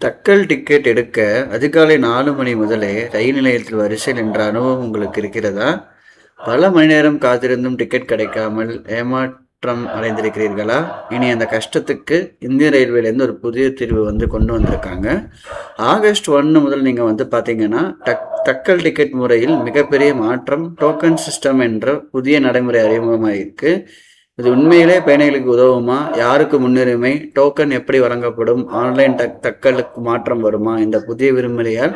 Tatkal ticket எடுக்க அதிகாலை 4 மணி முதலே ரயில் நிலையத்தில் வரிசையில் நின்ற அனுபவம் உங்களுக்கு இருக்கிறதா? பல மணி நேரம் காத்திருந்தும் டிக்கெட் கிடைக்காமல் ஏமாற்றம் அடைந்திருக்கிறீர்களா? இனி அந்த கஷ்டத்துக்கு இந்திய ரயில்வேலேருந்து ஒரு புதிய தீர்வு கொண்டு வந்திருக்காங்க. ஆகஸ்ட் 1 முதல் நீங்கள் பார்த்தீங்கன்னா தட்கல் டிக்கெட் முறையில் மிகப்பெரிய மாற்றம், டோக்கன் சிஸ்டம் என்ற புதிய நடைமுறை அறிமுகமாயிருக்கு. இது உண்மையிலே பயணிகளுக்கு உதவுமா? யாருக்கு முன்னுரிமை? டோக்கன் எப்படி வழங்கப்படும்? ஆன்லைன் தட்கலுக்கு மாற்றம் வருமா? இந்த புதிய விதிமுறையால்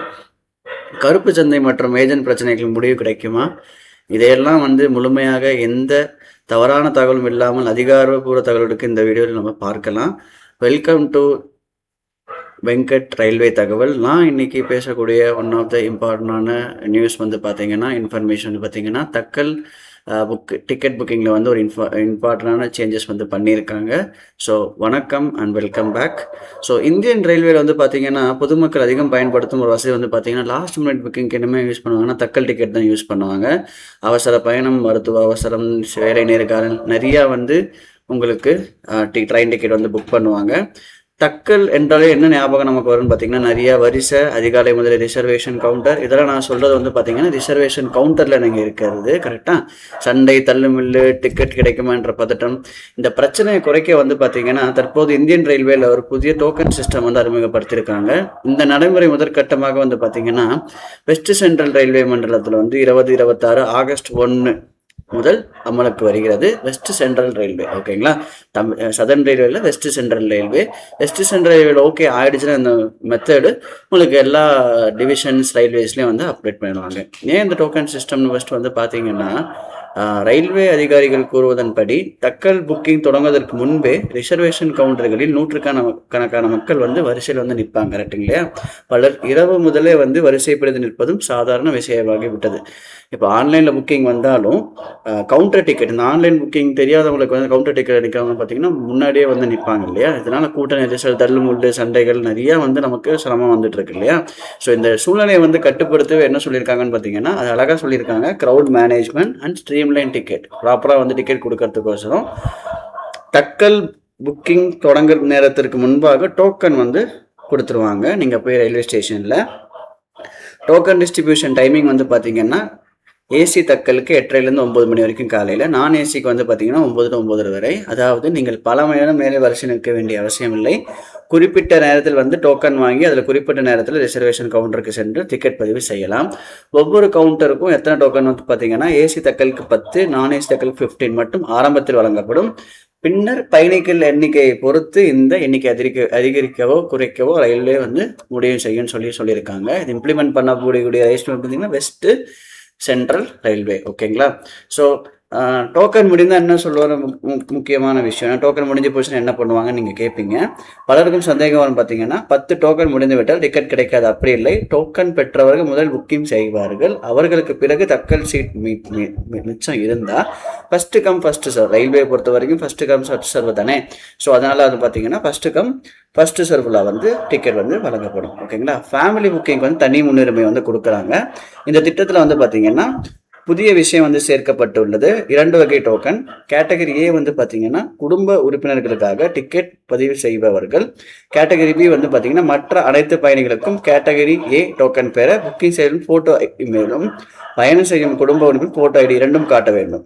கருப்பு சந்தை மற்றும் ஏஜென்ட் பிரச்சனைகள் முடிவு கிடைக்குமா? இதையெல்லாம் முழுமையாக எந்த தவறான தகவலும் இல்லாமல் அதிகாரப்பூர்வ தகவலுக்கு இந்த வீடியோவில் நம்ம பார்க்கலாம். வெல்கம் டு வெங்கட் ரயில்வே தகவல். நான் இன்னைக்கு பேசக்கூடிய ஒன் ஆஃப் த இம்பார்ட்டண்டான நியூஸ் பார்த்தீங்கன்னா, இன்ஃபர்மேஷன் பார்த்தீங்கன்னா, தட்கல் டிக்கெட் புக்கிங்கில் ஒரு இம்பார்ட்டண்டான சேஞ்சஸ் பண்ணியிருக்காங்க. ஸோ வணக்கம் and welcome back. So Indian ரயில்வேல பார்த்தீங்கன்னா, பொதுமக்கள் அதிகம் பயன்படுத்தும் ஒரு வசதி பார்த்தீங்கன்னா, லாஸ்ட் மினிட் புக்கிங்க்கு என்னமே யூஸ் பண்ணுவாங்கன்னா தட்கல் டிக்கெட் தான் யூஸ் பண்ணுவாங்க. அவசர பயணம், மருத்துவ அவசரம், வேலை நேர்காணல் நிறையா உங்களுக்கு ட்ரெயின் டிக்கெட் புக் பண்ணுவாங்க. தட்கல் என்றாலே என்ன ஞாபகம் நமக்கு வரும்னு பார்த்தீங்கன்னா, நிறைய வரிசை, அதிகாலை முதல் ரிசர்வேஷன் கவுண்டர், இதெல்லாம் நான் சொல்கிறது பார்த்தீங்கன்னா ரிசர்வேஷன் கவுண்டரில் நீங்கள் இருக்கிறது கரெக்டாக. சண்டை, தள்ளுமில்லு, டிக்கெட் கிடைக்குமான்ற பதட்டம், இந்த பிரச்சனையை குறைக்க பார்த்தீங்கன்னா, தற்போது இந்தியன் ரயில்வேல ஒரு புதிய டோக்கன் சிஸ்டம் அறிமுகப்படுத்தியிருக்காங்க. இந்த நடைமுறை முதற்கட்டமாக பார்த்தீங்கன்னா, வெஸ்ட் சென்ட்ரல் ரயில்வே மண்டலத்தில் 2026 ஆகஸ்ட் 1 முதல் அமலுக்கு வருகிறது. வெஸ்ட் சென்ட்ரல் ரயில்வே, ஓகேங்களா? சதர்ன் ரயில்வேல west central railway. West central ரயில்வேல ஓகே ஆயிடுச்சுன்னா இந்த மெத்தடு உங்களுக்கு எல்லா டிவிஷன்ஸ் ரயில்வேஸ்லேயும் அப்டேட் பண்ணிடுவாங்க. ஏன் இந்த டோக்கன் சிஸ்டம்னு ஃபஸ்ட் பார்த்தீங்கன்னா, ரயில்வே அதிகாரிகள் கூறுவதன்படி தட்கல் புக்கிங் தொடங்குவதற்கு முன்பே ரிசர்வேஷன் கவுண்டர்களில் நூற்றுக்கணக்கான மக்கள் வரிசையில் நிற்பாங்க, கரெக்டுங்க இல்லையா? பலர் இரவு முதலே வரிசைப்படுத்தி நிற்பதும் சாதாரண விஷயமாகிவிட்டது. இப்போ ஆன்லைனில் புக்கிங் வந்தாலும் கவுண்டர் டிக்கெட், இந்த ஆன்லைன் புக்கிங் தெரியாதவங்களுக்கு கவுண்டர் டிக்கெட் எடுக்கிறவங்க பார்த்தீங்கன்னா முன்னாடியே நிற்பாங்க இல்லையா? இதனால் கூட்ட நெரிசல், தள்ளுமுள்ளு, சண்டைகள் நிறையா நமக்கு சிரமம் வந்துட்டு இருக்கு இல்லையா? ஸோ இந்த சூழ்நிலையை கட்டுப்படுத்தவே என்ன சொல்லியிருக்காங்கன்னு பார்த்தீங்கன்னா, அது அழகாக சொல்லியிருக்காங்க. Crowd management and streamline ticket, ப்ராப்பராக டிக்கெட் கொடுக்கறதுக்கோசரம் தட்கல் புக்கிங் தொடங்குற நேரத்திற்கு முன்பாக டோக்கன் கொடுத்துருவாங்க. நீங்கள் போய் ரயில்வே ஸ்டேஷனில் டோக்கன் டிஸ்ட்ரிபியூஷன் டைமிங் பார்த்தீங்கன்னா, ஏசி தட்கலுக்கு 8:30 9 மணி வரைக்கும் காலையில், நான் ஏசிக்கு பார்த்தீங்கன்னா 9 to 9:30 வரை. அதாவது நீங்கள் பல மணி நேரம் மேலே வரிசை நிற்க வேண்டிய அவசியம் இல்லை. குறிப்பிட்ட நேரத்தில் டோக்கன் வாங்கி அதில் குறிப்பிட்ட நேரத்தில் ரிசர்வேஷன் கவுண்டருக்கு சென்று டிக்கெட் பதிவு செய்யலாம். ஒவ்வொரு கவுண்டருக்கும் எத்தனை டோக்கன் பார்த்தீங்கன்னா, ஏசி தட்கலுக்கு 10, நான் ஏசி தட்கலுக்கு 15 மட்டும் ஆரம்பத்தில் வழங்கப்படும். பின்னர் பயணிகள் எண்ணிக்கையை பொறுத்து இந்த எண்ணிக்கை அதிகரிக்கவோ குறைக்கவோ ரயில்வே முடிவு செய்யும் சொல்லியிருக்காங்க. இது இம்ப்ளிமெண்ட் பண்ணக்கூடிய ரயில்வே பார்த்தீங்கன்னா வெஸ்ட் சென்ட்ரல் ரயில்வே, ஓகேங்களா? ஸோ டோக்கன் முடிந்தால் என்ன சொல்லுவார், முக்கியமான விஷயம். டோக்கன் முடிஞ்சு போச்சுன்னா என்ன பண்ணுவாங்க நீங்கள் கேட்பீங்க. பலருக்கும் சந்தேகம் வரும் பார்த்தீங்கன்னா, 10 டோக்கன் முடிந்து விட்டால் டிக்கெட் கிடைக்காது. அப்படி இல்லை, டோக்கன் பெற்றவர்கள் முதல் புக்கிங் செய்வார்கள். அவர்களுக்கு பிறகு தட்கல் சீட் மிச்சம் இருந்தால் first come first serve. Railway பொறுத்த வரைக்கும் ஃபஸ்ட்டு கம் ஃபஸ்ட்டு சர்வ் தானே. ஸோ அதனால் பார்த்தீங்கன்னா ஃபஸ்ட்டு கம் ஃபஸ்ட்டு சர்வில் டிக்கெட் வழங்கப்படும், ஓகேங்களா? ஃபேமிலி புக்கிங் தனி முன்னுரிமை கொடுக்குறாங்க. இந்த திட்டத்தில் பார்த்தீங்கன்னா புதிய விஷயம் சேர்க்கப்பட்டுள்ளது. 2 வகை டோக்கன். கேட்டகரி ஏ பார்த்தீங்கன்னா குடும்ப உறுப்பினர்களுக்காக டிக்கெட் பதிவு செய்பவர்கள். கேட்டகரி பி பார்த்தீங்கன்னா மற்ற அனைத்து பயணிகளுக்கும். கேட்டகரி ஏ டோக்கன் பெற புக்கிங் செய்யும் போட்டோ மேலும் பயணம் செய்யும் குடும்ப உறுப்பினர் போட்டோ ஐடி இரண்டும் காட்ட வேண்டும்.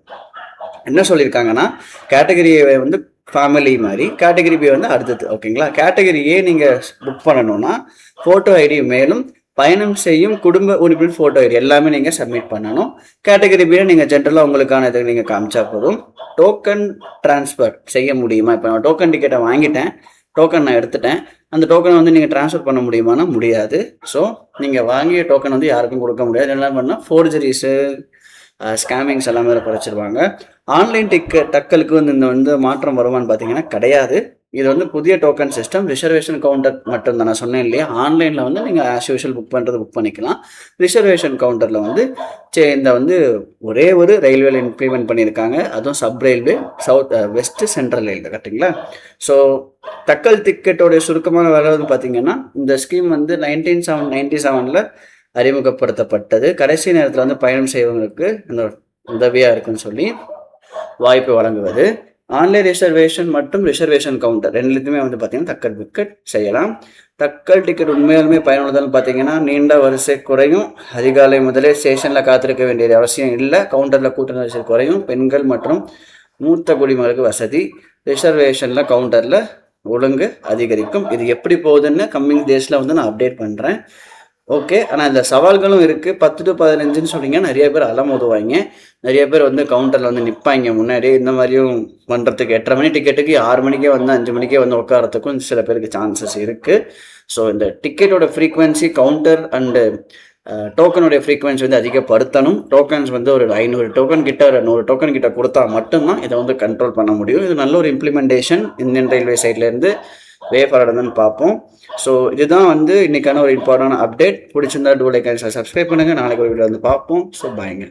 என்ன சொல்லியிருக்காங்கன்னா, கேட்டகரி ஏ ஃபேமிலி மாதிரி, கேட்டகரி பி அடுத்தது, ஓகேங்களா? கேட்டகரி ஏ நீங்கள் புக் பண்ணணும்னா போட்டோ ஐடி மேலும் பயணம் செய்யும் குடும்ப உறுப்பினர் ஃபோட்டோ ஐடி எல்லாமே நீங்கள் சப்மிட் பண்ணணும். கேட்டகரி பியில் நீங்கள் ஜென்ரலாக உங்களுக்கான இதை நீங்கள் காமிச்சா போதும். டோக்கன் டிரான்ஸ்ஃபர் செய்ய முடியுமா? இப்போ நான் டோக்கன் டிக்கெட்டை வாங்கிட்டேன், டோக்கன் நான் எடுத்துட்டேன், அந்த டோக்கனை நீங்கள் டிரான்ஸ்ஃபர் பண்ண முடியுமானா முடியாது. ஸோ நீங்கள் வாங்கிய டோக்கன் யாருக்கும் கொடுக்க முடியாது. என்ன பண்ணால் ஃபோர்ஜரிஸு, ஸ்கேமிங்ஸ் எல்லாமே குறைச்சிருவாங்க. ஆன்லைன் தட்கலுக்கு இந்த மாற்றம் வருமானு பார்த்தீங்கன்னா கிடையாது. இது புதிய டோக்கன் சிஸ்டம். ரிசர்வேஷன் கவுண்டர் மட்டும் தான். நான் சொன்னேன் இல்லையா, ஆன்லைனில் நீங்கள் ஆஸ் யூஷுவல் புக் பண்ணிக்கலாம். ரிசர்வேஷன் கவுண்டரில் இந்த ஒரே ஒரு ரயில்வேல இம்ப்ளிமெண்ட் பண்ணியிருக்காங்க. அதுவும் sub railway, west central railway, கரெக்டுங்களா? ஸோ தட்கல் டிக்கெட்டோடைய சுருக்கமான வேலை பார்த்தீங்கன்னா, இந்த ஸ்கீம் 1997 அறிமுகப்படுத்தப்பட்டது. கடைசி நேரத்தில் பயணம் செய்வங்களுக்கு இந்த உதவியாக இருக்குன்னு சொல்லி வாய்ப்பு வழங்குவது. ஆன்லைன் ரிசர்வேஷன் மற்றும் ரிசர்வேஷன் கவுண்டர் ரெண்டுத்துமே வந்து பார்த்தீங்கன்னா தக்கல் டிக்கெட் செய்யலாம். தக்கல் டிக்கெட் உண்மையாலுமே பயனுள்ளதுன்னு பார்த்தீங்கன்னா நீண்ட வரிசை குறையும், அதிகாலை முதலே ஸ்டேஷனில் காத்திருக்க வேண்டிய அவசியம் இல்லை, கவுண்டரில் கூட்ட நெரிசல் குறையும், பெண்கள் மற்றும் மூத்த குடிமக்களுக்கு வசதி, ரிசர்வேஷனில் கவுண்டரில் ஒழுங்கு அதிகரிக்கும். இது எப்படி போகுதுன்னு கம்மிங் டேஸில் வந்து நான் அப்டேட் பண்ணுறேன். ஓகே. ஆனால் இந்த சவால்களும் இருக்குது. 10 to 15ன்னு சொன்னீங்க, நிறைய பேர் அலமோதுவாங்க, நிறைய பேர் வந்து கவுண்டரில் வந்து நிற்பாங்க முன்னாடியே. இந்த மாதிரியும் பண்ணுறதுக்கு 8:30 மணி டிக்கெட்டுக்கு 6 மணிக்கே வந்து 5 மணிக்கே வந்து உட்காரத்துக்கும் சில பேருக்கு சான்சஸ் இருக்குது. ஸோ இந்த டிக்கெட்டோட ஃப்ரீக்வன்சி கவுண்டர் அண்டு டோக்கனுடைய ஃப்ரீக்வன்சி வந்து அதிகப்படுத்தணும். டோக்கன்ஸ் வந்து ஒரு 500 டோக்கன் கிட்ட, ஒரு 100 டோக்கன் கிட்ட கொடுத்தா மட்டும்தான் இதை வந்து கண்ட்ரோல் பண்ண முடியும். இது நல்ல ஒரு இம்ப்ளிமெண்டேஷன் இந்தியன் ரயில்வே சைட்லேருந்து வே ஃபார்வர்டுன்னு பார்ப்போம். ஸோ இதுதான் வந்து இன்றைக்கான ஒரு இம்பார்ட்டன்ட் அப்டேட். பிடிச்சிருந்தா டூ லைக் அண்ட் சப்ஸ்கிரைப் பண்ணுங்கள். நாளைக்கு ஒரு வீடியோ வந்து பார்ப்போம். ஸோ பாய்ங்க.